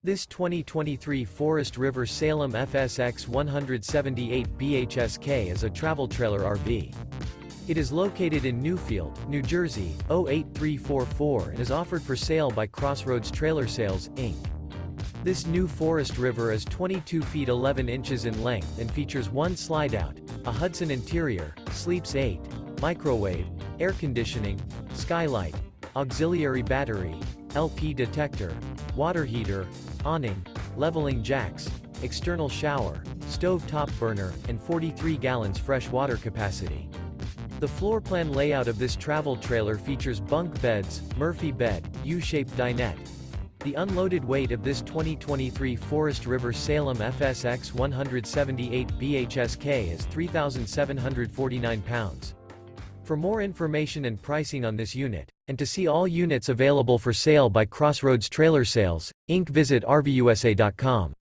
This 2023 Forest River Salem FSX 178 BHSK is a travel trailer RV. It is located in Newfield, New Jersey, 08344 and is offered for sale by Crossroads Trailer Sales, Inc. This new Forest River is 22 feet 11 inches in length and features one slide-out, a Hudson interior, sleeps 8, microwave, air conditioning, skylight, auxiliary battery, LP detector, water heater, awning, leveling jacks, external shower, stove top burner, and 43 gallons fresh water capacity. The floor plan layout of this travel trailer features bunk beds, Murphy bed, U-shaped dinette. The unloaded weight of this 2023 Forest River Salem FSX 178 BHSK is 3,749 pounds. For more information and pricing on this unit, and to see all units available for sale by Crossroads Trailer Sales, Inc., visit RVUSA.com.